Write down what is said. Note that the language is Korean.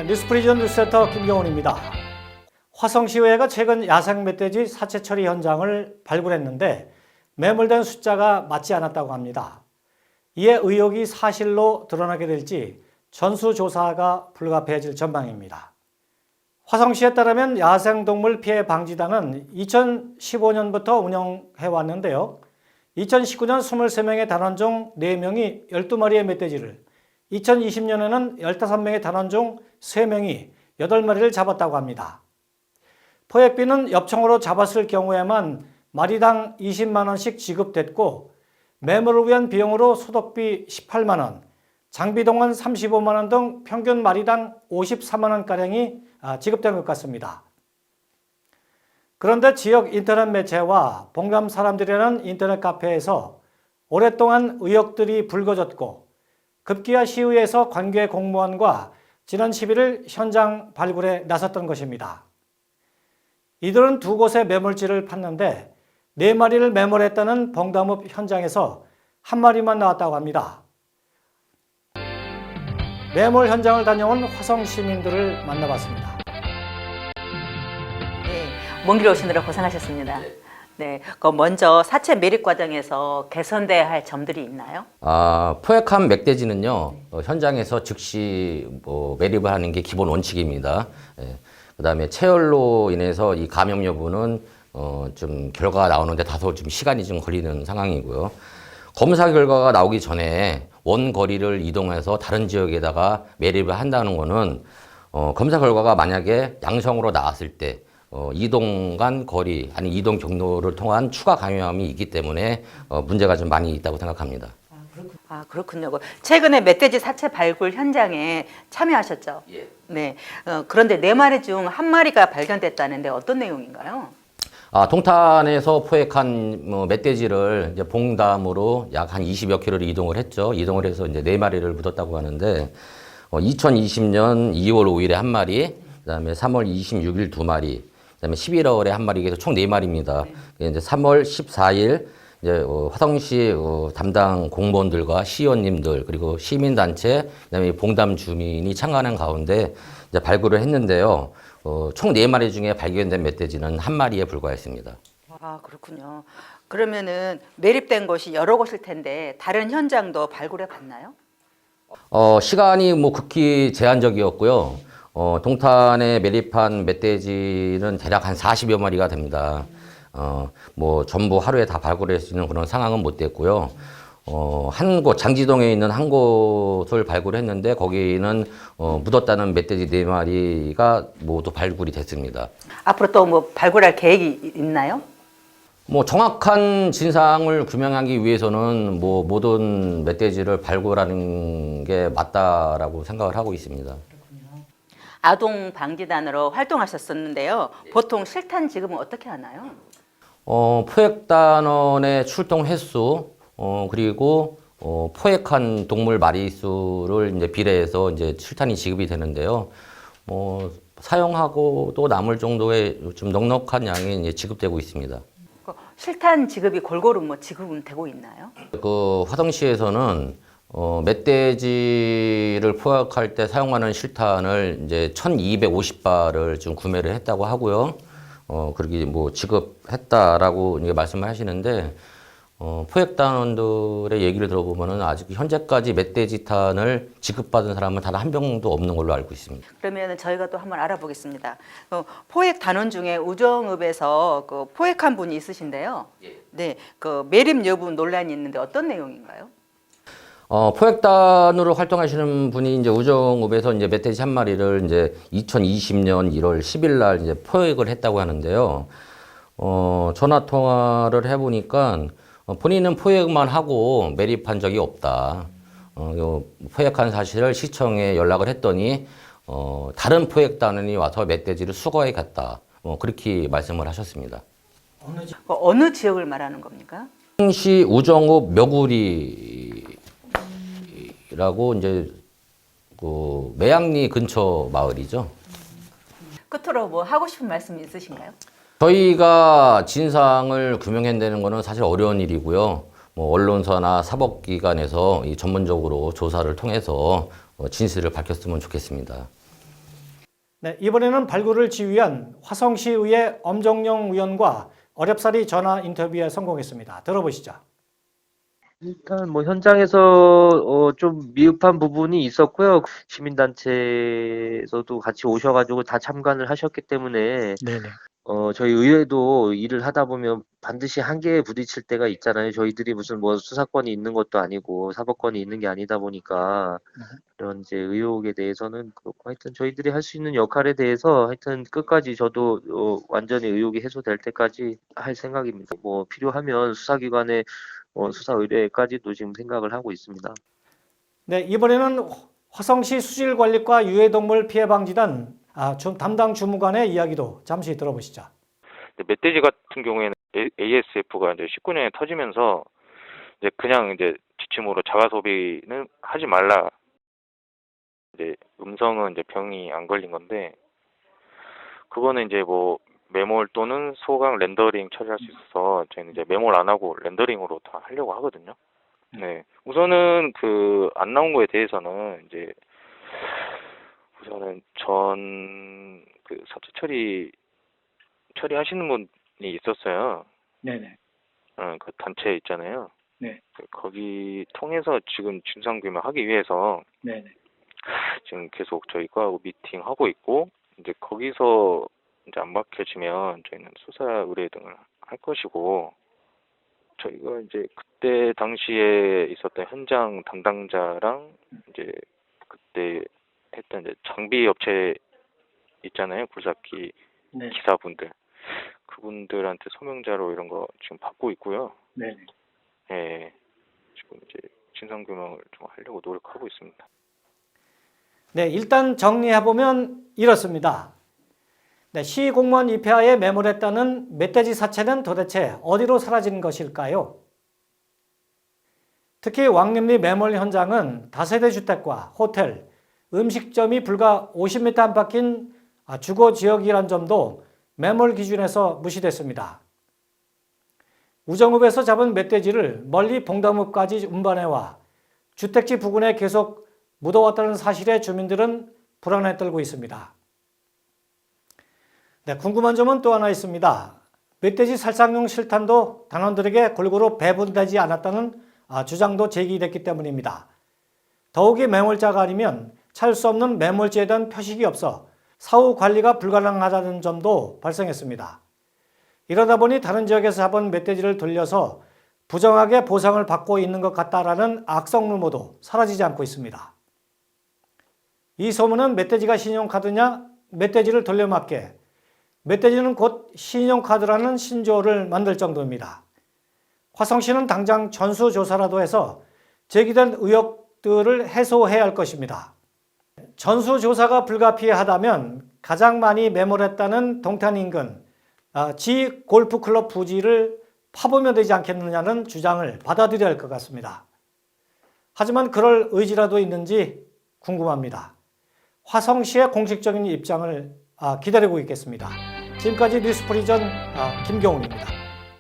네, 뉴스프리전 뉴스센터 김경훈입니다. 화성시의회가 최근 야생 멧돼지 사체 처리 현장을 발굴했는데 매몰된 숫자가 맞지 않았다고 합니다. 이에 의혹이 사실로 드러나게 될지 전수조사가 불가피해질 전망입니다. 화성시에 따르면 야생동물 피해 방지단은 2015년부터 운영해왔는데요. 2019년 23명의 단원종 4명이 12마리의 멧돼지를, 2020년에는 15명의 단원종 3명이 8마리를 잡았다고 합니다. 포획비는 엽총으로 잡았을 경우에만 마리당 20만 원씩 지급됐고 매몰을 위한 비용으로 소독비 18만 원, 장비동원 35만 원 등 평균 마리당 54만 원가량이 지급된 것 같습니다. 그런데 지역 인터넷 매체와 봉담 사람들이라는 인터넷 카페에서 오랫동안 의혹들이 불거졌고 급기야 시의회에서 관계 공무원과 지난 11일 현장 발굴에 나섰던 것입니다. 이들은 두 곳의 매몰지를 팠는데 4마리를 매몰했다는 봉담읍 현장에서 한 마리만 나왔다고 합니다. 매몰 현장을 다녀온 화성 시민들을 만나봤습니다. 네, 먼 길 오시느라 고생하셨습니다. 네, 먼저 사체 매립 과정에서 개선돼야 할 점들이 있나요? 포획한 멧돼지는요, 현장에서 즉시 매립을 하는 게 기본 원칙입니다. 그다음에 체열로 인해서 이 감염 여부는 좀 결과가 나오는데 다소 좀 시간이 좀 걸리는 상황이고요. 검사 결과가 나오기 전에 원 거리를 이동해서 다른 지역에다가 매립을 한다는 거는 검사 결과가 만약에 양성으로 나왔을 때 이동 간 거리 아니 이동 경로를 통한 추가 감염이 있기 때문에 문제가 좀 많이 있다고 생각합니다. 그렇군요. 최근에 멧돼지 사체 발굴 현장에 참여하셨죠? 예. 네. 그런데 4마리 중 1마리가 발견됐다는데 어떤 내용인가요? 동탄에서 포획한 멧돼지를 이제 봉담으로 약 한 20여 킬로를 이동을 했죠. 이동을 해서 이제 4마리를 묻었다고 하는데 2020년 2월 5일에 1마리, 그다음에 3월 26일 2마리, 그다음에 11월에 1마리, 그래서 총 4마리입니다. 이제 3월 14일 이제 화성시 담당 공무원들과 시의원님들 그리고 시민단체 그다음에 봉담 주민이 참가하는 가운데 이제 발굴을 했는데요. 총 4마리 중에 발견된 멧돼지는 1마리에 불과했습니다. 그렇군요. 그러면은 매립된 곳이 여러 곳일 텐데 다른 현장도 발굴해 봤나요? 시간이 극히 제한적이었고요. 동탄에 매립한 멧돼지는 대략 한 40여 마리가 됩니다. 전부 하루에 다 발굴할 수 있는 그런 상황은 못 됐고요. 한 곳, 장지동에 있는 한 곳을 발굴했는데 거기는 묻었다는 멧돼지 4마리가 모두 발굴이 됐습니다. 앞으로 또 발굴할 계획이 있나요? 정확한 진상을 규명하기 위해서는 모든 멧돼지를 발굴하는 게 맞다라고 생각을 하고 있습니다. 아동 방지단으로 활동하셨었는데요. 보통 실탄 지급은 어떻게 하나요? 포획단원의 출동 횟수, 그리고 포획한 동물 마리수를 이제 비례해서 이제 실탄이 지급이 되는데요. 사용하고 또 남을 정도의 좀 넉넉한 양이 이제 지급되고 있습니다. 실탄 지급이 골고루 지급은 되고 있나요? 화성시에서는 멧돼지를 포획할 때 사용하는 실탄을 이제 1,250발을 좀 구매를 했다고 하고요. 그렇게 지급했다라고 이제 말씀을 하시는데, 포획단원들의 얘기를 들어보면은 아직 현재까지 멧돼지탄을 지급받은 사람은 단 한 명도 없는 걸로 알고 있습니다. 그러면 저희가 또 한번 알아보겠습니다. 포획 단원 중에 우정읍에서 포획한 분이 있으신데요. 예. 네, 매립 여부 논란이 있는데 어떤 내용인가요? 포획단으로 활동하시는 분이 이제 우정읍에서 이제 멧돼지 1마리를 이제 2020년 1월 10일 날 이제 포획을 했다고 하는데요. 전화 통화를 해보니까 본인은 포획만 하고 매립한 적이 없다. 포획한 사실을 시청에 연락을 했더니 다른 포획단원이 와서 멧돼지를 수거해 갔다. 그렇게 말씀을 하셨습니다. 어느 지역을 말하는 겁니까? 시 우정읍 묘구리라고 이제 매양리 근처 마을이죠. 끝으로 하고 싶은 말씀 있으신가요? 저희가 진상을 규명해내는 것은 사실 어려운 일이고요. 언론사나 사법기관에서 전문적으로 조사를 통해서 진실을 밝혔으면 좋겠습니다. 네, 이번에는 발굴을 지휘한 화성시의회 엄정영 의원과 어렵사리 전화 인터뷰에 성공했습니다. 들어보시죠. 일단 뭐 현장에서 좀 미흡한 부분이 있었고요. 시민단체에서도 같이 오셔가지고 다 참관을 하셨기 때문에 네네. 저희 의회도 일을 하다 보면 반드시 한계에 부딪힐 때가 있잖아요. 저희들이 무슨 뭐 수사권이 있는 것도 아니고 사법권이 있는 게 아니다 보니까 그런 이제 의혹에 대해서는 그렇고 하여튼 저희들이 할 수 있는 역할에 대해서 하여튼 끝까지 저도 완전히 의혹이 해소될 때까지 할 생각입니다. 뭐 필요하면 수사기관의 수사 의뢰까지도 지금 생각을 하고 있습니다. 네, 이번에는 화성시 수질관리과 유해동물 피해방지단 담당 주무관의 이야기도 잠시 들어보시죠. 멧돼지 같은 경우에는 ASF가 이제 19년에 터지면서 이제 그냥 이제 지침으로 자가 소비는 하지 말라. 이제 음성은 이제 병이 안 걸린 건데 그거는 이제 뭐 매몰 또는 소강 렌더링 처리할 수 있어서 저희는 이제 매몰 안 하고 렌더링으로 다 하려고 하거든요. 네, 우선은 그 안 나온 거에 대해서는 이제 우선은 전 그 사체 처리하시는 분이 있었어요. 네네. 그 단체 있잖아요. 네. 거기 통해서 지금 진상규명하기 위해서 네네. 지금 계속 저희가 미팅하고 있고 이제 거기서 이제 안 밝혀지면 저희는 수사 의뢰 등을 할 것이고 저희가 이제 그때 당시에 있었던 현장 담당자랑 이제 그때 했던 이제 장비 업체 있잖아요. 굴삭기 네. 기사분들 그분들한테 소명자료 이런 거 지금 받고 있고요. 네네. 예, 지금 이제 진상규명을 좀 하려고 노력하고 있습니다. 네, 일단 정리해보면 이렇습니다. 네, 시 공무원 입회하에 매몰했다는 멧돼지 사체는 도대체 어디로 사라진 것일까요? 특히 왕림리 매몰 현장은 다세대 주택과 호텔, 음식점이 불과 50m 안팎인 주거 지역이란 점도 매몰 기준에서 무시됐습니다. 우정읍에서 잡은 멧돼지를 멀리 봉담읍까지 운반해와 주택지 부근에 계속 묻어왔다는 사실에 주민들은 불안에 떨고 있습니다. 네, 궁금한 점은 또 하나 있습니다. 멧돼지 살상용 실탄도 단원들에게 골고루 배분되지 않았다는 주장도 제기됐기 때문입니다. 더욱이 매몰자가 아니면 찾을 수 없는 매몰지에 대한 표식이 없어 사후 관리가 불가능하다는 점도 발생했습니다. 이러다 보니 다른 지역에서 잡은 멧돼지를 돌려서 부정하게 보상을 받고 있는 것 같다라는 악성 루머도 사라지지 않고 있습니다. 이 소문은 멧돼지가 신용카드냐, 멧돼지를 돌려막게, 멧돼지는 곧 신용카드라는 신조어를 만들 정도입니다. 화성시는 당장 전수조사라도 해서 제기된 의혹들을 해소해야 할 것입니다. 전수조사가 불가피하다면 가장 많이 매몰했다는 동탄 인근 지 골프클럽 부지를 파보면 되지 않겠느냐는 주장을 받아들여야 할 것 같습니다. 하지만 그럴 의지라도 있는지 궁금합니다. 화성시의 공식적인 입장을 기다리고 있겠습니다. 지금까지 뉴스프리전 김경훈입니다.